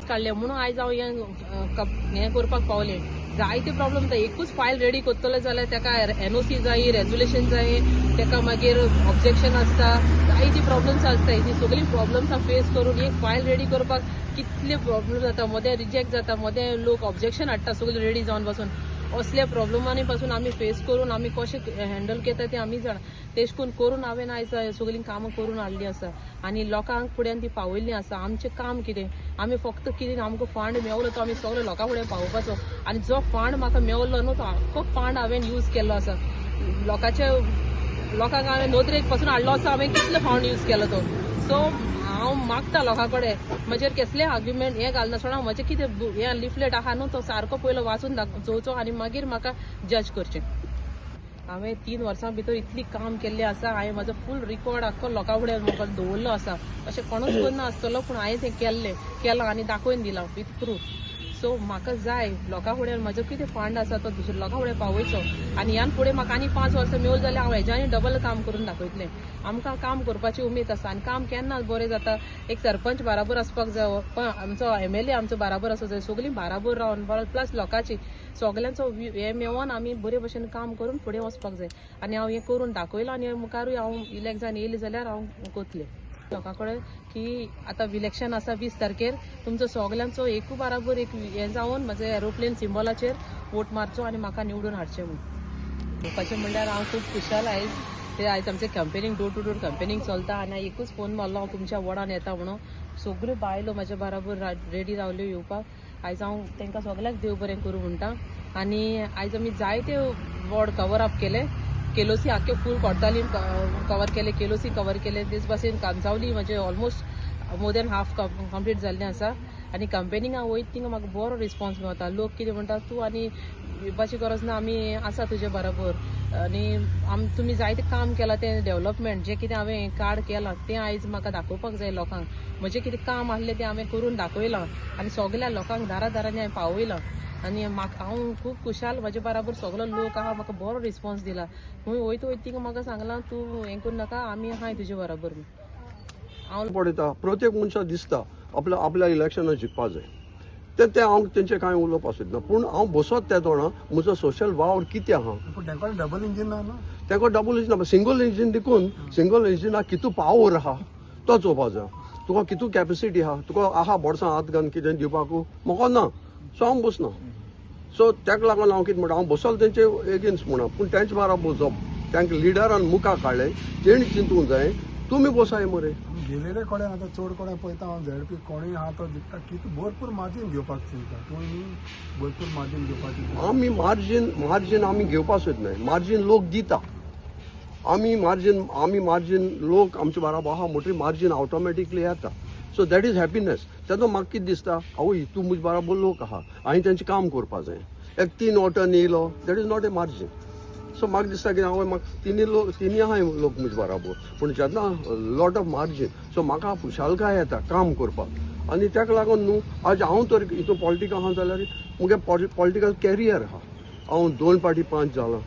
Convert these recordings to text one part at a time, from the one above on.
काढले म्हणून आयज हांव हें करपाक पावलें. जायते प्रॉब्लेम जाता. एकूच फायल रेडी करतले जाल्यार ताका NOC जाय, रेजुलेशन जाय, ताका मागीर ऑब्जेक्शन आसता, जायती प्रॉब्लेम्स आसता. ही सगळी प्रॉब्लेम्स फेस करून एक फायल रेडी करपाक कितले प्रॉब्लेम जाता. मदें रिजेक्ट जाता, मदें लोक ऑब्जेक्शन हाडटा सगळे रेडी जावन पासून. असल्या प्रॉब्लेमांनी पासून आमी फेस करून आमी कशें हँडल करता तें आमी जाणा. तेश करून हांवें आयज सगळीं कामां करून हाडलीं आसा आनी लोकांक फुड्यान ती पावयल्लीं आसा. आमचें काम कितें, आमी फक्त कितें आमकां फंड मेवलो तो आमी सगळे लोकां फुडें पावोवपाचो. आनी जो फंड म्हाका मेवलो न्हू तो आख्खो फंड हांवें यूज केल्लो आसा. लोकांक हांवें नोदरेक पासून हाडलो आसा. हांवें कितलो फंड यूज केलो तो. सो हांव मागता लोकां कडेन म्हजेर कसलें आर्ग्युमेंट हें घालना सोडा. म्हजें कितें हें लिफलेट आहा न्हू तो सारको पयलो वाचून चोवचो आनी मागीर म्हाका जज करचें. हांवें 3 वर्सां भितर इतली काम केल्लें आसा. हांवें म्हजो फूल रिकॉर्ड आख्खो लोकां फुडें म्हाका दवरलो आसा. अशें कोणूच करना आसतलो पूण हांवें तें केलां आनी दाखोवन दिलां विथ प्रूफ. सो म्हाका जाय लोकां फुडें म्हजो कितें फंड आसा तो दुसऱ्या लोकां फुडें पावयचो आनी ह्यान फुडें म्हाका आनी 5 वर्सां मेवल जाल्यार हांव हेज्यानी डबल काम करून दाखयतलें. आमकां काम करपाची उमेद आसा आनी काम केन्ना बरें जाता. एक सरपंच बाराबर आसपाक जाय, पण आमचो MLA आमचो बाराबर आसूं जाय. सगळीं बाराबर रावन प्लस लोकांची सगळ्यांचो हें मेळोन आमी बरे भशेन काम करून फुडें वचपाक जाय. आनी हांव हें करून दाखयलां आनी मुखारूय हांव इलेक्शन येयलें जाल्यार हांव करतलें. लोकां कडेन की आतां इलेक्शन आसा 20 तारखेर तुमचो सगळ्यांचो एकू बाराबर एक हें जावन म्हजे एरोप्लेन सिंबलाचेर वोट मारचो आनी म्हाका निवडून हाडचें म्हणून म्हणपाचें म्हणल्यार हांव खूब खुशाल आयज. ते आयज आमचें campaigning door to door campaigning चलता आनी एकूच फोन मारलो हांव तुमच्या वॉर्डान येता म्हणून. सगळ्यो बायलो म्हाज्या बाराबर रेडी रावल्यो येवपाक. आयज हांव तांकां सगळ्याक देव बरें करूं म्हणटा. आनी आयज आमी जायते वॉर्ड कवर अप केले. केलोसी आख्खे फूल कोर्तालीम कवर केले, केलोसी कवर केले. तेच भाशेन कांचावली म्हणजे almost more than half complete जाल्लें आसा. आनी कंपेनिंगाक वयता थिंगा म्हाका बरो रिस्पॉन्स मेळटा. लोक कितें म्हणटा तूं आनी येवपाची गरज ना, आमी आसा तुजे बरोबर आनी तुमी जायतें काम केलां तें डेव्हलपमेंट जें कितें हांवें कार्ड केलां तें आयज म्हाका दाखोवपाक जाय लोकांक. म्हजें कितें काम आहलें तें हांवें करून दाखयलां आनी सगळ्या लोकांक दारांनी हांवें पावयलां. आनी हांव खूब खुशाल. म्हजे बराबर सगळो लोक आहा म्हाका बरो रिस्पॉन्स दिला. खंय वयता थिंगा म्हाका सांगलां तूं हें करूं नाका, आमी आहाय तुजे बराबर. हांव पळयता प्रत्येक मनशाक दिसता आपल्या इलेक्शनाक जिखपा जाय. ते हांव तेंचे कांय उलोवपाक सोदना. पूण हांव बसत त्या तोंडां म्हजो सोशल वावर कितें आहा. तांकां डबल इंजीन ना न्हू. तांकां डबल इंजीन सिंगल इंजीन देखून सिंगल इंजिनाक कितू पावर आहा तो चोवपा जाय. तुका कितू कॅपेसिटी आहा, तुका आहा बोडसां हात घालून कितें दिवपाक म्हाका ना. सो हांव बसना. सो ताका लागून हांव कितें म्हणटा, हांव बसलो तेंचे एगेन्स्ट म्हणा पूण तेंचे बाराबर बसप. तांकां लिडरान मुखार काडलें तेणी चिंतूंक जाय. तुमी बसाय मरे. गेलेले कडेन आतां चड कडेन पळयता हांव ZP कोणूय आहा तो जिखता कितें भरपूर मार्जीन घेवपाक चिंता. तुमी भरपूर मार्जीन घेवपाची. आमी मार्जीन आमी घेवपाक सोदनाय. मार्जीन लोक दिता. आमी मार्जीन लोक आमचे बाराबर आहा मोठी मार्जीन ऑटोमॅटिकली येता. So that is happiness. तेन्ना म्हाका कितें दिसता, आवय तूं म्हजे बाराबर लोक आहा, हांवें तेंचें काम करपाक जाय. एक 3 ऑटन येयलो that is not a margin. So म्हाका दिसता की हांवें म्हाका तिनी आहाय लोक म्हजे बाराबर पूण जेन्ना लॉट ऑफ मार्जीन सो म्हाका खुशालकाय येता काम करपाक. आनी ताका लागून न्हू आज हांव तर हितून पॉलिटिका आहा जाल्यार मुगे पॉलिटिकल कॅरियर आहा. हांव 2 फावटी पंच जालां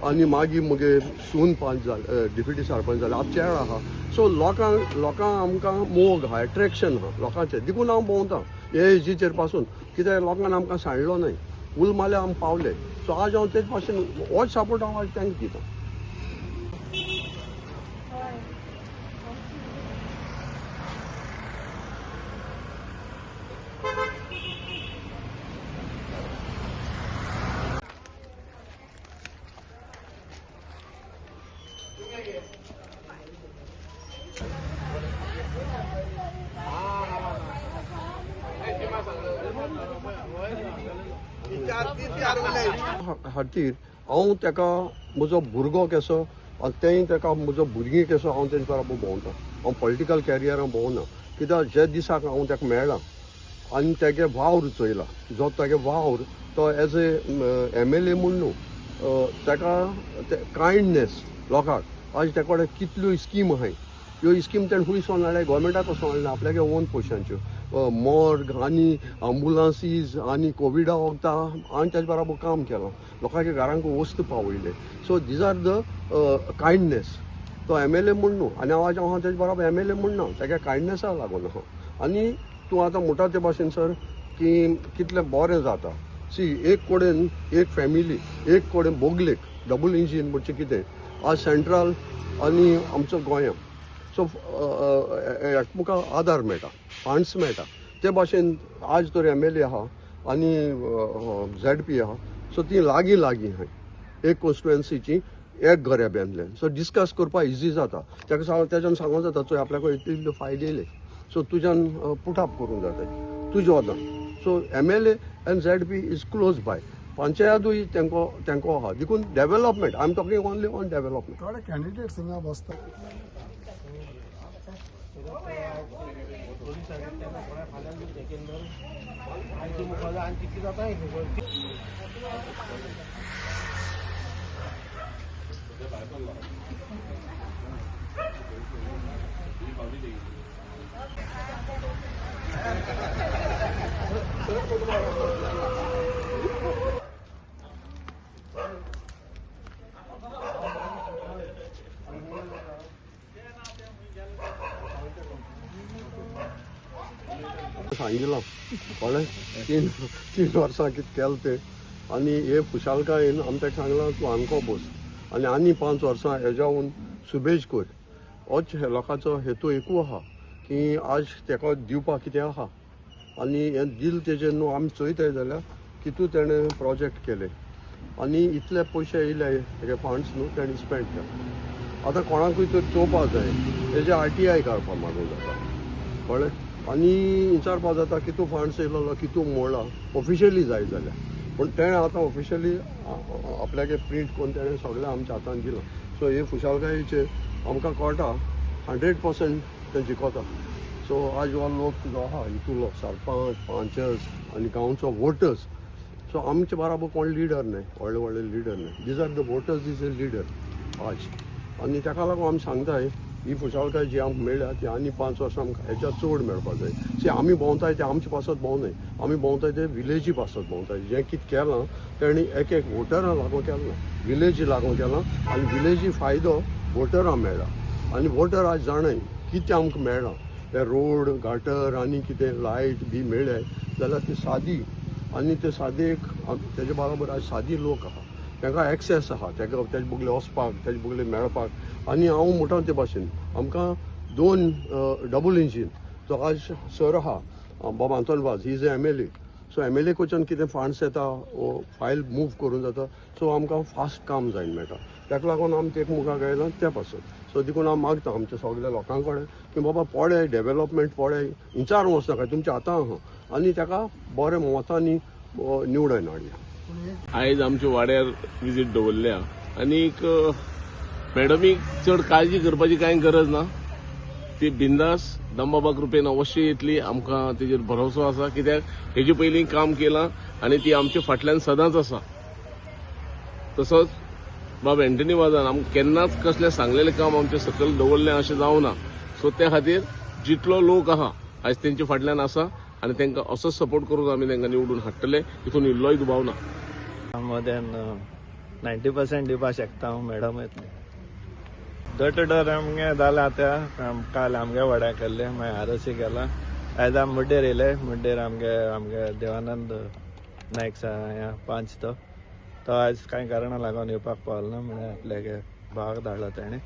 आनी मागीर मुगे सून पंच जालें, डिप्युटी सरपंच जालें, हांव चेड आहा. सो लोकांक आमकां मोग आहा, एट्रॅक्शन आहा लोकांचें देखून हांव भोंवता हे एजीचेर पासून. कित्याक लोकांनी आमकां सांडलो न्हय, उल मारल्यार आमी पावले. सो आज हांव तेच भाशेन होच सपोर्ट हांव आज तांकां दिता. खातीर हांव ताका म्हजो भुरगो कसो आनी तेंय ताका म्हजो भुरगीं कसो हांव तेंचे बरोबर भोंवता. हांव पॉलिटिकल कॅरियरान भोंवना. कित्याक जे दिसाक हांव ताका मेळ्ळां आनी तेगे वावर चोयला जो तेगे वावर तो एज ए MLA म्हूण न्हू ताका कायंडनेस लोकांक आज ताका कडेन कितल्यो स्कीम आहाय ह्यो स्कीम तेणें खूंय सोडून हाडल्या गोवोरमेंटाक सोडून हाडल्या आपल्यागे ओन पयशांच्यो. मॉर्ग आनी अँबुलन्सीज आनी कोविडा वखदां हांवें तेजे बराबर काम केलां लोकांच्या घरांक वस्त पावयले so these are the kindness तो MLA म्हूण न्हू आनी हांव तेजे बराबर MLA म्हूण ना तेगे कायंडनेसाक लागून आहा आनी तूं आतां म्हणटा ते भाशेन सर की कितलें बरें जाता सी एक कडेन एक फॅमिली एक कडेन बोगलेक डबल इंजीन म्हणचें कितें आज सेंट्रल आनी आमचो गोंयां सो एकमुखाक आदार मेळटा फंड्स मेळटा ते भाशेन आज तर MLA आहा आनी ZP आहा सो ती लागीं आहाय एक कॉन्स्टिट्युएन्सीची एक घर बांदलें सो डिस्कस करपाक इजी जाता तेज्यान सांगूंक जाता चोय आपल्या कडेन इतले फायदे येयले सो तुज्यान पुटअप करूंक जाता तुजें वदान so MLA and ZP is close by पंचायतूय तेंको आहा देखून development I am talking only on development थोडे कॅन्डिडेट्स हिंगा बसता सांगितलां कळ्ळें तीन वर्सां कितें केलें तें आनी हे खुशालकायेन आमी ताका सांगलां तूं आमको बस आनी 5 वर्सां हेज्याहून सुबेज कर होच हे लोकांचो हेतू एकू आहा की आज तेका दिवपाक कितें आहा आनी हें दिल तेजेर न्हू आमी चोयताय जाल्यार कितू तेणें प्रोजेक्ट केले आनी इतले पयशे येयले हेगे फंड्स न्हू तेणें स्पेंड केले आतां कोणाकूय तर चोवपाक जाय तेजे RTI काडपाक मागूंक जाता कळ्ळें आनी विचारपाक जाता कितू फंड्स येयलो कितू मोडला ऑफिशियली जाय जाल्यार पूण तेणें आतां ऑफिशियली आपल्यागे प्रिंट करून तेणें सगळें आमच्या हातान दिलां सो हे खुशालकायेचेर आमकां कळटा 100% ते जिखता सो आज हो लोक जो आहा हितूलो सरपंच पंचर्स आनी गांवचो वोटर्स सो आमचे बराबर कोण लिडर न्हय व्हडले लिडर न्हय these are the voters is a leader आज आनी ताका लागून आमी सांगताय ही खुशालकाय जी आमकां मेळ्ळ्या ती आनी 5 वर्सां आमकां हेच्या चड मेळपाक जाय सी आमी भोंवताय ते आमचे पासत भोंवनाय आमी भोंवताय ते विलेजी पासत भोंवताय जें कितें केलां तेणी एक वोटरां लागून केलां ना विलेजी लागून केलां आनी विलेजी फायदो वोटरां मेळ्ळा आनी वोटर आज जाणाय कितें आमकां मेळ्ळां ते रोड गाटर आनी कितें लायट बी मेळ्ळे जाल्यार ती सादी आनी ते सादेक तेजे बरोबर आज सादी लोक आहा तांकां एक्सेस आहा तेजे बगले वचपाक तेजे बगले मेळपाक आनी हांव म्हणटा ते भाशेन आमकां 2 डबल इंजीन जो आज सर आहा बाबा आंतोनवाज he is a MLA so MLA कडच्यान कितें फंड्स येता फायल मूव करूंक जाता सो आमकां फास्ट काम जायन मेळटा ताका लागून आमी ते मुखार गेला त्या पासून सो देखून हांव मागता आमच्या सगळ्या लोकां कडेन की बाबा पळय डेव्हलपमेंट पळय विचारूंक वचनाका तुमच्या हातां आहा आनी ताका बरें मतांनी निवडून हाडया आयज आमच्या वाड्यार विजीट दवरल्या आनीक मॅडमीक चड काळजी करपाची कांय गरज ना ती बिंदास दामबाबा कृपेन अवश्य येतली आमकां तेजेर भरोसो आसा कित्याक हेजे पयलीं काम केलां आनी ती आमच्या फाटल्यान सदांच आसा तसोच बाब एंटनी वाजान आमकां केन्नाच कसलें सांगलेलें काम आमचे सकयल दवरलें अशें जावना सो त्या खातीर जितलो लोक आहा आयज तेंच्या फाटल्यान आसा आनी तांकां असोच सपोर्ट करून आमी तांकां निवडून हाडटले हितून इल्लोय दुबाव ना मोर देन 90% दिवपाक शकता हांव मॅडम येतली डोर टू डोर आमगे जालें आतां काल आमगे वाड्या केल्ले मागीर ROC केला आयज आमी मुड्डेर येयले मुड्डेर आमगे देवानंद नायक पंच तो आयज कांय कारणां लागून येवपाक पावलो ना म्हणल्यार आपल्यागे भावाक धाडलो ताणें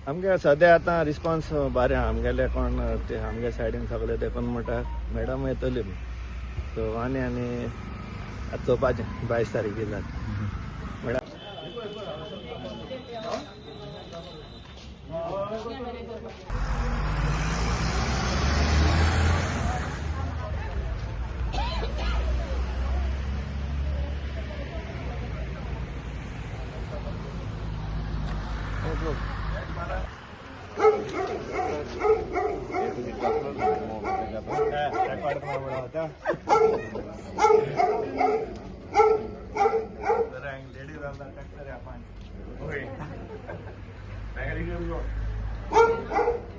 आमगे सद्या आतां रिस्पॉन्स बरें आमगेले कोण ते आमगे सायडीन सगळे देखून म्हणटा मॅडम येतली सो आनी चोवपाचें 22 तारीख जाता मॅडम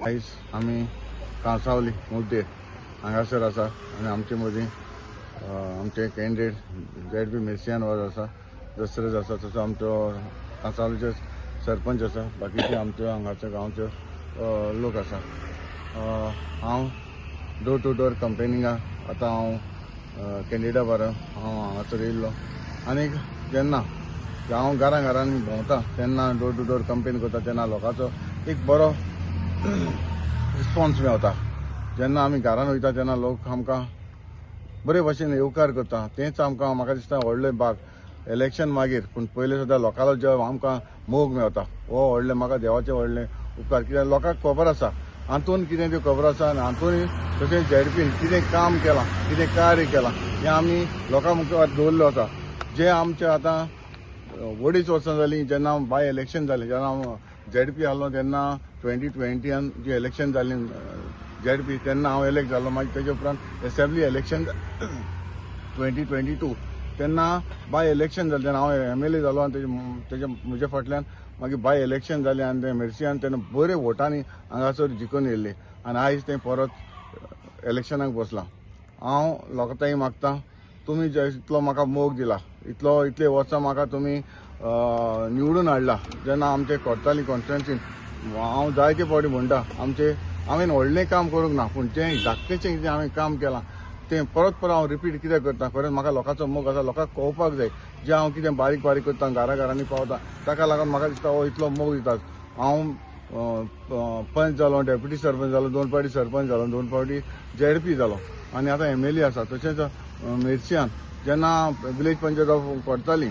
आयज आमी कांसावली मुड्डेर हांगासर आसा आनी आमचे मदीं आमचे कॅन्डिडेट ZP मेर्सियान वाज आसा, दसरथ आसा, तसो आमचो कांसावलेचे सरपंच आसा, बाकीचे आमचे हांगाच्या गांवचे लोक आसा. हांव डोर टू डोर कंपेनिंगाक आतां हांव कॅन्डिडेटा बारा हांव हांगासर येयल्लो आनी जेन्ना हांव घरांनी भोंवता तेन्ना डोर टू डोर कंपेन करता तेन्ना लोकांचो एक बरो रिस्पॉन्स मेळटा. जेन्ना आमी घरान वयता तेन्ना लोक आमकां बरे भशेन येवकार करता. तेंच आमकां म्हाका दिसता व्हडले भाग इलेक्शन मागीर, पूण पयलीं सुद्दां लोकांलो जो आमकां मोग मेळटा हो व्हडलें म्हाका देवाचें व्हडलें उपकार. कित्याक लोकांक खबर आसा हातून कितें त्यो खबर आसा आनी हातून तशेंच ZPन कितें काम केलां, कितें कार्य केलां हें आमी लोकां मुखार दवरलें आसा. जे आमचे आतां 2.5 वर्सां जालीं जेन्ना बाय इलेक्शन जालें, जेन्ना हांव ZP आहलो तेन्ना 2020 जी इलेक्शन जालीं ZP तेन्ना हांव इलेक्ट जालो. मागीर तेजे उपरांत असेंब्ली इलेक्शन 2022 तेन्ना बाय इलेक्शन जालें तेन्ना हांव MLA जालो आनी तेजे म्हजे फाटल्यान मागीर बाय इलेक्शन जालें आनी ते मेर्सियान तेन्ना बरे वोटांनी हांगासर जिखून येयल्ली आनी आयज तें परत इलेक्शनाक बसलां. हांव लोकांताय मागतां तुमी जे इतलो म्हाका मोग दिला, इतले वर्सां म्हाका तुमी निवडून हाडला. जेन्ना आमचे कोर्ताली कॉन्स्टिट्युएन्सीन हांव जायते फावटी म्हणटा हांवें व्हडलें काम करूंक ना, पूण जें धाकटेचें कितें हांवें काम केलां तें परत हांव रिपीट कितें करता. खरेंच म्हाका लोकांचो मोग आसा, लोकांक कळपाक जाय जें हांव कितें बारीक बारीक करता घरांनी पावता ताका लागून म्हाका दिसता हो इतलो मोग दिता. हांव पंच जालो, डेप्युटी सरपंच जालो, 2 फावटी सरपंच जालो, 2 फावटी ZP जालो आनी आतां MLA आसा. तशेंच मेर्सियान जेन्ना विलेज पंचायत करताली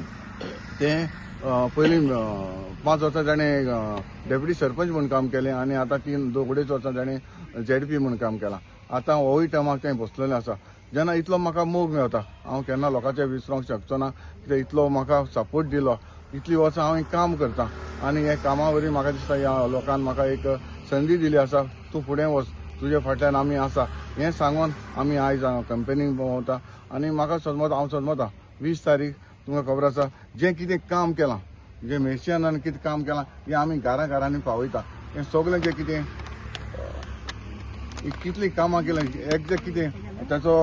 तें पयलीं 5 वर्सां ताणें डेप्युटी सरपंच म्हूण काम केलें आनी आतां 2.5 वर्सां ताणें ZP म्हूण काम केलां. आतां होय टायमाक तें बसलेलें आसा. जेन्ना इतलो म्हाका मोग मेळटा हांव केन्ना लोकांचें विसरूंक शकचो ना. कित्याक इतलो म्हाका सपोर्ट दिलो, इतलीं वर्सां हांवें काम करता आनी हे कामा वरवीं म्हाका दिसता ह्या लोकांन म्हाका एक संदी दिली आसा. तूं फुडें वच, तुजे फाटल्यान आमी आसा हें सांगून आमी आयज कंपेनीक भोंवता आनी म्हाका हांव समजता 20 तारीख तुमकां खबर आसा जें कितें काम केलां, जें मेर्सियानान कितें काम केलां हें आमी घरांनी पावयता. हें सगळें जें कितें कितलीं कामां केलां एग्जॅक्ट कितें ताचो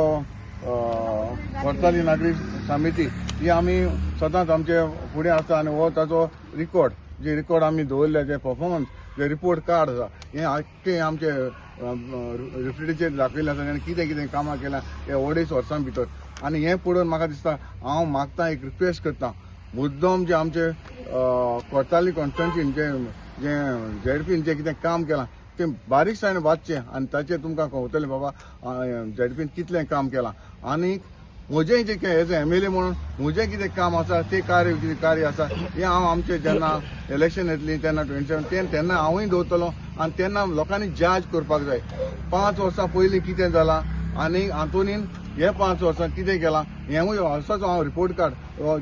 कोर्ताली नागरी समिती ही आमी सदांच आमचे फुडें आसता आनी हो ताचो रिकॉर्ड आमी दवरल्या जे परफॉर्मन्स जे रिपोर्ट कार्ड आसा हें आख्खें आमचे रिफ्रिजरेचेर दाखयलें आसा आनी कितें कितें कामां केलां हे 2.5 वर्सां भितर. आनी हें पळोवन म्हाका दिसता हांव मागतां एक रिक्वेस्ट करतां मुद्दम जे आमचे कोर्ताली कॉन्स्टिट्युएन्सीन जें ZPन जें कितें काम केलां तें बारीकसाणें वाचचें आनी ताचेर तुमकां कळटलें बाबा ZPन कितलें काम केलां. आनी म्हजें जें एज अ MLA म्हणून म्हजें कितें काम आसा तें कार्य आसा हें हांव आमचें जेन्ना इलेक्शन येतलीं तेन्ना 27 तेन्ना हांवूय दवरतलों आनी तेन्ना लोकांनी जज करपाक जाय 5 वर्सां पयलीं कितें जालां आनी हातून हे 5 वर्सां कितें केलां हेंवूय असोच हांव रिपोर्ट कार्ड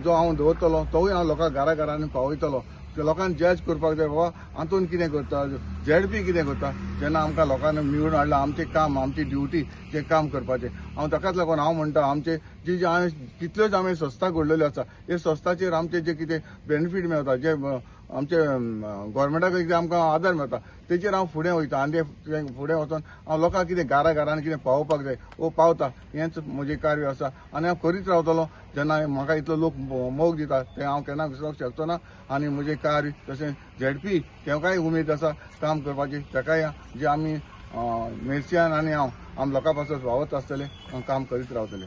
जो हांव दवरतलों तोवूय हांव लोकांक घरांनी पावयतलों. लोकांनी जज करपाक जाय बाबा हातून कितें करता, ZP कितें करता. जेन्ना आमकां लोकांनी निवडून हाडला आमचें काम, आमची ड्युटी जें काम करपाचें हांव ताकाच लागून हांव म्हणटा आमचे जी हांवें कितल्योच हांवें संस्था घडलेल्यो आसा हे संस्थाचेर आमचे जे कितें बेनिफीट मेळटा जे आमचे गोवोरमेंटाक कितें आमकां आदार मेळटा तेजेर हांव फुडें वयता आनी फुडें वचून हांव लोकांक कितें घरांनी कितें पावोवपाक जाय वो पावता हेंच म्हजें कार्य आसा आनी हांव करीत रावतलों. जेन्ना म्हाका इतलो लोक मोग दिता तें हांव केन्ना विसरूंक शकचो ना आनी म्हजें कार्य तशें ZP तेंकाय उमेद आसा काम करपाची. ताकाय जे आमी मेर्सियान आनी हांव लोकां पासत वावत आसतले काम करीत रावतले.